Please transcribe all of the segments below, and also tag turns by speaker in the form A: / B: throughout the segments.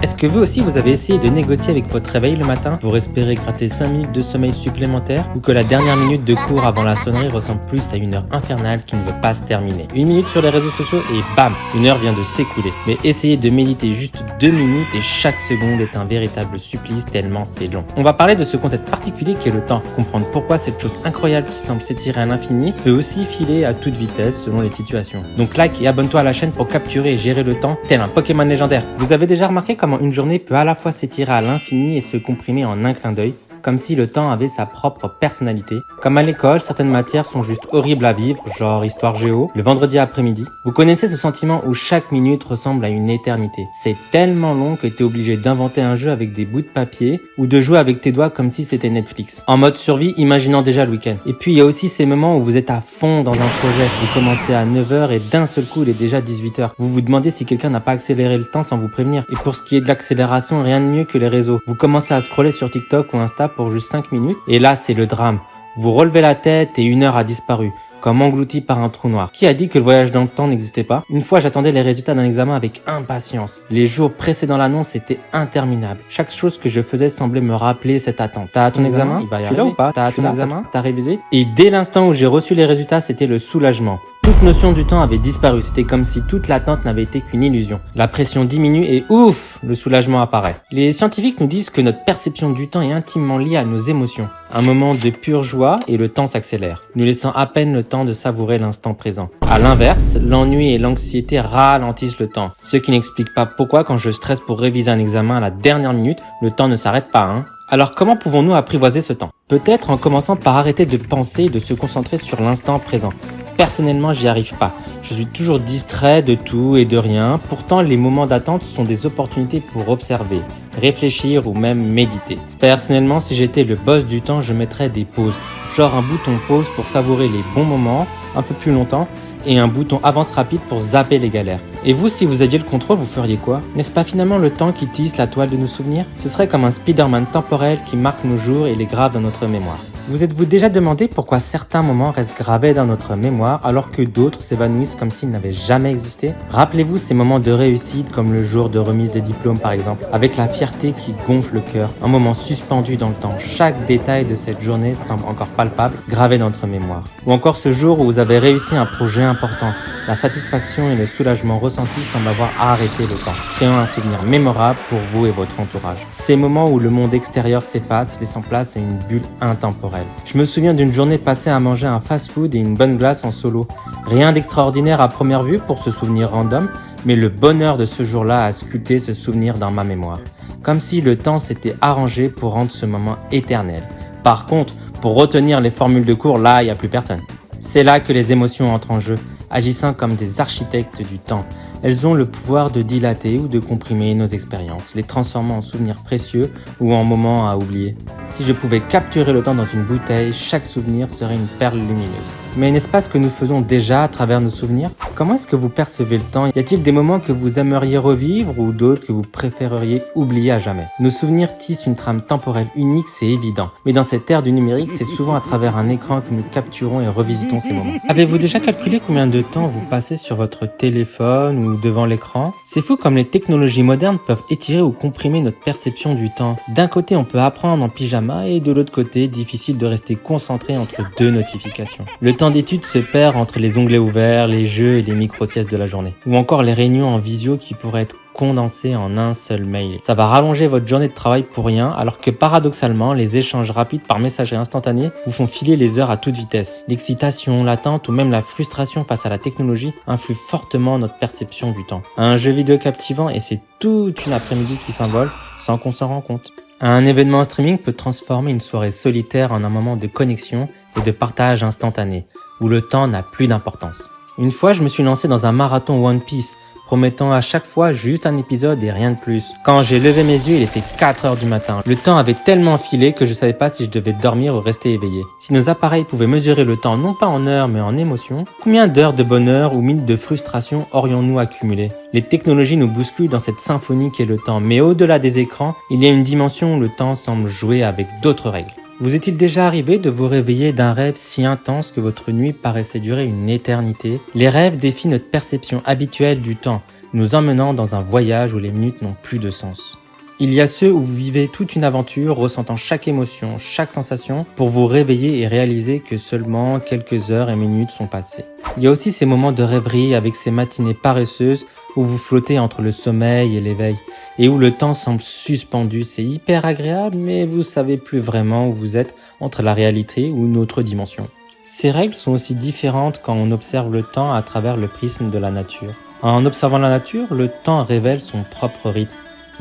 A: Est-ce que vous aussi vous avez essayé de négocier avec votre réveil le matin pour espérer gratter 5 minutes de sommeil supplémentaire ou que la dernière minute de cours avant la sonnerie ressemble plus à une heure infernale qui ne veut pas se terminer? Une minute sur les réseaux sociaux et bam, une heure vient de s'écouler. Mais essayez de méditer juste 2 minutes et chaque seconde est un véritable supplice tellement c'est long. On va parler de ce concept particulier qui est le temps. Comprendre pourquoi cette chose incroyable qui semble s'étirer à l'infini peut aussi filer à toute vitesse selon les situations. Donc like et abonne-toi à la chaîne pour capturer et gérer le temps tel un Pokémon légendaire. Vous avez déjà remarqué comment une journée peut à la fois s'étirer à l'infini et se comprimer en un clin d'œil, comme si le temps avait sa propre personnalité. Comme à l'école, certaines matières sont juste horribles à vivre, genre histoire géo, le vendredi après-midi. Vous connaissez ce sentiment où chaque minute ressemble à une éternité. C'est tellement long que t'es obligé d'inventer un jeu avec des bouts de papier ou de jouer avec tes doigts comme si c'était Netflix. En mode survie, imaginant déjà le week-end. Et puis il y a aussi ces moments où vous êtes à fond dans un projet. Vous commencez à 9h et d'un seul coup il est déjà 18h. Vous vous demandez si quelqu'un n'a pas accéléré le temps sans vous prévenir. Et pour ce qui est de l'accélération, rien de mieux que les réseaux. Vous commencez à scroller sur TikTok ou Insta pour juste 5 minutes et là c'est le drame. Vous relevez la tête et une heure a disparu, comme englouti par un trou noir. Qui a dit que le voyage dans le temps n'existait pas? Une fois j'attendais les résultats d'un examen avec impatience. Les jours précédant l'annonce étaient interminables. Chaque chose que je faisais semblait me rappeler cette attente. T'as ton examen? Il va y arriver. Tu l'as ou pas? T'as ton examen? T'as révisé? Et dès l'instant où j'ai reçu les résultats, c'était le soulagement. Toute notion du temps avait disparu, c'était comme si toute l'attente n'avait été qu'une illusion. La pression diminue et ouf, le soulagement apparaît. Les scientifiques nous disent que notre perception du temps est intimement liée à nos émotions. Un moment de pure joie et le temps s'accélère, nous laissant à peine le temps de savourer l'instant présent. À l'inverse, l'ennui et l'anxiété ralentissent le temps, ce qui n'explique pas pourquoi quand je stresse pour réviser un examen à la dernière minute, le temps ne s'arrête pas, hein. Alors comment pouvons-nous apprivoiser ce temps? Peut-être en commençant par arrêter de penser et de se concentrer sur l'instant présent. Personnellement, j'y arrive pas. Je suis toujours distrait de tout et de rien. Pourtant, les moments d'attente sont des opportunités pour observer, réfléchir ou même méditer. Personnellement, si j'étais le boss du temps, je mettrais des pauses. Genre un bouton pause pour savourer les bons moments, un peu plus longtemps, et un bouton avance rapide pour zapper les galères. Et vous, si vous aviez le contrôle, vous feriez quoi? N'est-ce pas finalement le temps qui tisse la toile de nos souvenirs? Ce serait comme un Spider-Man temporel qui marque nos jours et les grave dans notre mémoire. Vous êtes-vous déjà demandé pourquoi certains moments restent gravés dans notre mémoire alors que d'autres s'évanouissent comme s'ils n'avaient jamais existé? Rappelez-vous ces moments de réussite comme le jour de remise des diplômes par exemple, avec la fierté qui gonfle le cœur, un moment suspendu dans le temps. Chaque détail de cette journée semble encore palpable, gravé dans notre mémoire. Ou encore ce jour où vous avez réussi un projet important. La satisfaction et le soulagement ressentis semblent avoir arrêté le temps, créant un souvenir mémorable pour vous et votre entourage. Ces moments où le monde extérieur s'efface, laissant place à une bulle intemporelle. Je me souviens d'une journée passée à manger un fast-food et une bonne glace en solo. Rien d'extraordinaire à première vue pour ce souvenir random, mais le bonheur de ce jour-là a sculpté ce souvenir dans ma mémoire. Comme si le temps s'était arrangé pour rendre ce moment éternel. Par contre, pour retenir les formules de cours, là, il n'y a plus personne. C'est là que les émotions entrent en jeu, agissant comme des architectes du temps. Elles ont le pouvoir de dilater ou de comprimer nos expériences, les transformant en souvenirs précieux ou en moments à oublier. Si je pouvais capturer le temps dans une bouteille, chaque souvenir serait une perle lumineuse. Mais n'est-ce pas ce que nous faisons déjà à travers nos souvenirs? Comment est-ce que vous percevez le temps? Y a-t-il des moments que vous aimeriez revivre ou d'autres que vous préféreriez oublier à jamais? Nos souvenirs tissent une trame temporelle unique, c'est évident. Mais dans cette ère du numérique, c'est souvent à travers un écran que nous capturons et revisitons ces moments. Avez-vous déjà calculé combien de temps vous passez sur votre téléphone ou devant l'écran? C'est fou comme les technologies modernes peuvent étirer ou comprimer notre perception du temps. D'un côté, on peut apprendre en pyjama et de l'autre côté, difficile de rester concentré entre deux notifications. Le temps d'études se perd entre les onglets ouverts, les jeux et les micro-siestes de la journée. Ou encore les réunions en visio qui pourraient être condensées en un seul mail. Ça va rallonger votre journée de travail pour rien, alors que paradoxalement, les échanges rapides par messagerie instantanée vous font filer les heures à toute vitesse. L'excitation, l'attente ou même la frustration face à la technologie influent fortement notre perception du temps. Un jeu vidéo captivant et c'est toute une après-midi qui s'envole sans qu'on s'en rende compte. Un événement en streaming peut transformer une soirée solitaire en un moment de connexion et de partage instantané, où le temps n'a plus d'importance. Une fois, je me suis lancé dans un marathon One Piece, promettant à chaque fois juste un épisode et rien de plus. Quand j'ai levé mes yeux, il était 4h du matin. Le temps avait tellement filé que je savais pas si je devais dormir ou rester éveillé. Si nos appareils pouvaient mesurer le temps non pas en heures mais en émotions, combien d'heures de bonheur ou minutes de frustration aurions-nous accumulé? Les technologies nous bousculent dans cette symphonie qu'est le temps, mais au-delà des écrans, il y a une dimension où le temps semble jouer avec d'autres règles. Vous est-il déjà arrivé de vous réveiller d'un rêve si intense que votre nuit paraissait durer une éternité? Les rêves défient notre perception habituelle du temps, nous emmenant dans un voyage où les minutes n'ont plus de sens. Il y a ceux où vous vivez toute une aventure, ressentant chaque émotion, chaque sensation, pour vous réveiller et réaliser que seulement quelques heures et minutes sont passées. Il y a aussi ces moments de rêverie avec ces matinées paresseuses où vous flottez entre le sommeil et l'éveil, et où le temps semble suspendu. C'est hyper agréable, mais vous savez plus vraiment où vous êtes entre la réalité ou une autre dimension. Ces règles sont aussi différentes quand on observe le temps à travers le prisme de la nature. En observant la nature, le temps révèle son propre rythme.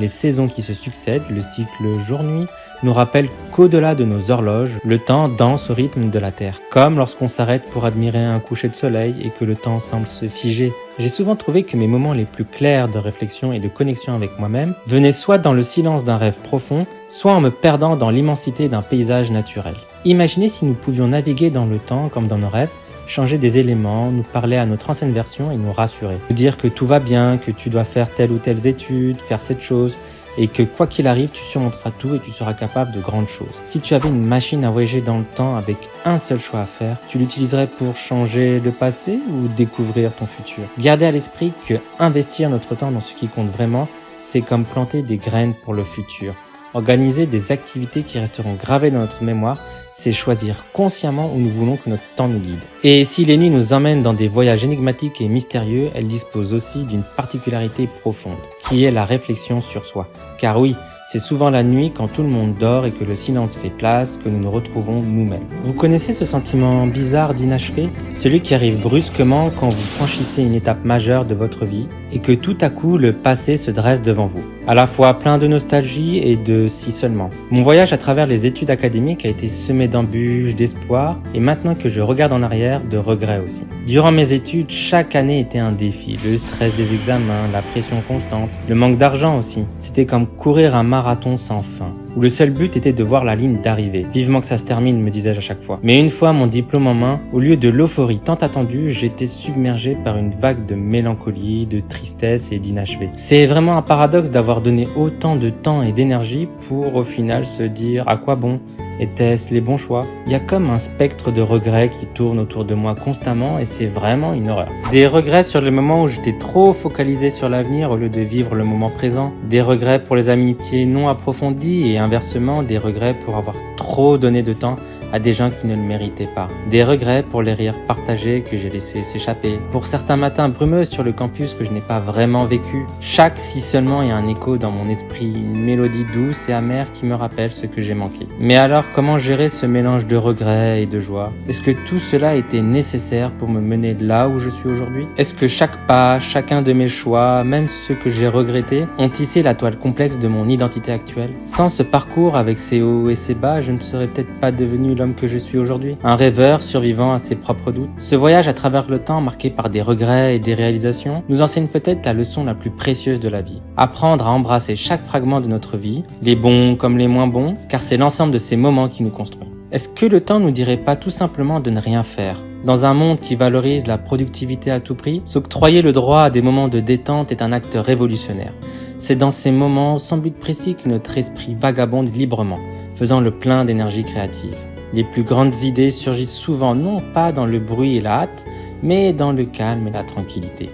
A: Les saisons qui se succèdent, le cycle jour-nuit, nous rappellent qu'au-delà de nos horloges, le temps danse au rythme de la Terre. Comme lorsqu'on s'arrête pour admirer un coucher de soleil et que le temps semble se figer. J'ai souvent trouvé que mes moments les plus clairs de réflexion et de connexion avec moi-même venaient soit dans le silence d'un rêve profond, soit en me perdant dans l'immensité d'un paysage naturel. Imaginez si nous pouvions naviguer dans le temps comme dans nos rêves, changer des éléments, nous parler à notre ancienne version et nous rassurer. Nous dire que tout va bien, que tu dois faire telle ou telle étude, faire cette chose, et que quoi qu'il arrive, tu surmonteras tout et tu seras capable de grandes choses. Si tu avais une machine à voyager dans le temps avec un seul choix à faire, tu l'utiliserais pour changer le passé ou découvrir ton futur? Gardez à l'esprit que investir notre temps dans ce qui compte vraiment, c'est comme planter des graines pour le futur. Organiser des activités qui resteront gravées dans notre mémoire, c'est choisir consciemment où nous voulons que notre temps nous guide. Et si les nuits nous emmènent dans des voyages énigmatiques et mystérieux, elles disposent aussi d'une particularité profonde, qui est la réflexion sur soi. Car oui, c'est souvent la nuit quand tout le monde dort et que le silence fait place que nous nous retrouvons nous-mêmes. Vous connaissez ce sentiment bizarre d'inachevé? Celui qui arrive brusquement quand vous franchissez une étape majeure de votre vie et que tout à coup le passé se dresse devant vous. À la fois plein de nostalgie et de si seulement. Mon voyage à travers les études académiques a été semé d'embûches, d'espoir et maintenant que je regarde en arrière, de regrets aussi. Durant mes études, chaque année était un défi. Le stress des examens, la pression constante, le manque d'argent aussi. C'était comme courir un marathon sans fin, où le seul but était de voir la ligne d'arrivée. Vivement que ça se termine, me disais-je à chaque fois. Mais une fois mon diplôme en main, au lieu de l'euphorie tant attendue, j'étais submergé par une vague de mélancolie, de tristesse et d'inachevé. C'est vraiment un paradoxe d'avoir donné autant de temps et d'énergie pour au final se dire à quoi bon? Était-ce les bons choix? Il y a comme un spectre de regrets qui tourne autour de moi constamment et c'est vraiment une horreur. Des regrets sur les moments où j'étais trop focalisé sur l'avenir au lieu de vivre le moment présent. Des regrets pour les amitiés non approfondies et inversement des regrets pour avoir trop donné de temps à des gens qui ne le méritaient pas. Des regrets pour les rires partagés que j'ai laissés s'échapper. Pour certains matins brumeux sur le campus que je n'ai pas vraiment vécu. Chaque si seulement est un écho dans mon esprit, une mélodie douce et amère qui me rappelle ce que j'ai manqué. Mais alors, comment gérer ce mélange de regrets et de joie? Est-ce que tout cela était nécessaire pour me mener là où je suis aujourd'hui? Est-ce que chaque pas, chacun de mes choix, même ceux que j'ai regrettés, ont tissé la toile complexe de mon identité actuelle? Sans ce parcours avec ses hauts et ses bas, je ne serais peut-être pas devenu l'homme que je suis aujourd'hui. Un rêveur survivant à ses propres doutes. Ce voyage à travers le temps, marqué par des regrets et des réalisations, nous enseigne peut-être la leçon la plus précieuse de la vie. Apprendre à embrasser chaque fragment de notre vie, les bons comme les moins bons, car c'est l'ensemble de ces moments qui nous construit. Est-ce que le temps nous dirait pas tout simplement de ne rien faire? Dans un monde qui valorise la productivité à tout prix, s'octroyer le droit à des moments de détente est un acte révolutionnaire. C'est dans ces moments sans but précis que notre esprit vagabonde librement, faisant le plein d'énergie créative. Les plus grandes idées surgissent souvent non pas dans le bruit et la hâte, mais dans le calme et la tranquillité.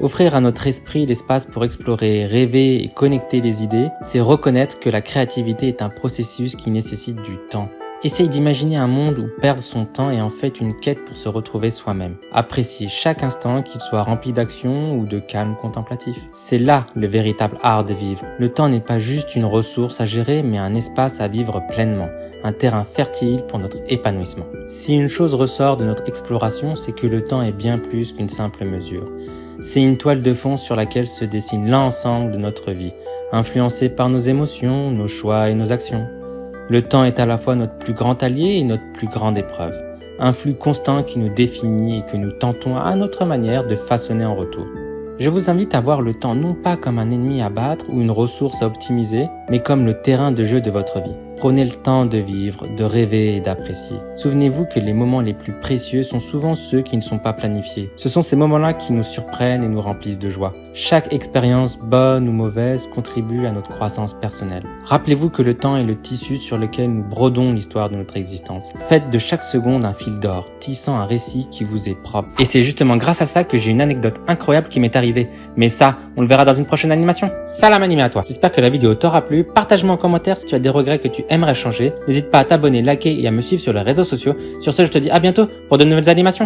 A: Offrir à notre esprit l'espace pour explorer, rêver et connecter les idées, c'est reconnaître que la créativité est un processus qui nécessite du temps. Essaye d'imaginer un monde où perdre son temps est en fait une quête pour se retrouver soi-même. Apprécier chaque instant, qu'il soit rempli d'action ou de calme contemplatif. C'est là le véritable art de vivre. Le temps n'est pas juste une ressource à gérer, mais un espace à vivre pleinement. Un terrain fertile pour notre épanouissement. Si une chose ressort de notre exploration, c'est que le temps est bien plus qu'une simple mesure. C'est une toile de fond sur laquelle se dessine l'ensemble de notre vie, influencée par nos émotions, nos choix et nos actions. Le temps est à la fois notre plus grand allié et notre plus grande épreuve. Un flux constant qui nous définit et que nous tentons à notre manière de façonner en retour. Je vous invite à voir le temps non pas comme un ennemi à battre ou une ressource à optimiser, mais comme le terrain de jeu de votre vie. Prenez le temps de vivre, de rêver et d'apprécier. Souvenez-vous que les moments les plus précieux sont souvent ceux qui ne sont pas planifiés. Ce sont ces moments-là qui nous surprennent et nous remplissent de joie. Chaque expérience, bonne ou mauvaise, contribue à notre croissance personnelle. Rappelez-vous que le temps est le tissu sur lequel nous brodons l'histoire de notre existence. Faites de chaque seconde un fil d'or, tissant un récit qui vous est propre. Et c'est justement grâce à ça que j'ai une anecdote incroyable qui m'est arrivée. Mais ça, on le verra dans une prochaine animation. Salam animé à toi. J'espère que la vidéo t'aura plu. Partage-moi en commentaire si tu as des regrets que tu aimerais changer. N'hésite pas à t'abonner, liker et à me suivre sur les réseaux sociaux. Sur ce, je te dis à bientôt pour de nouvelles animations.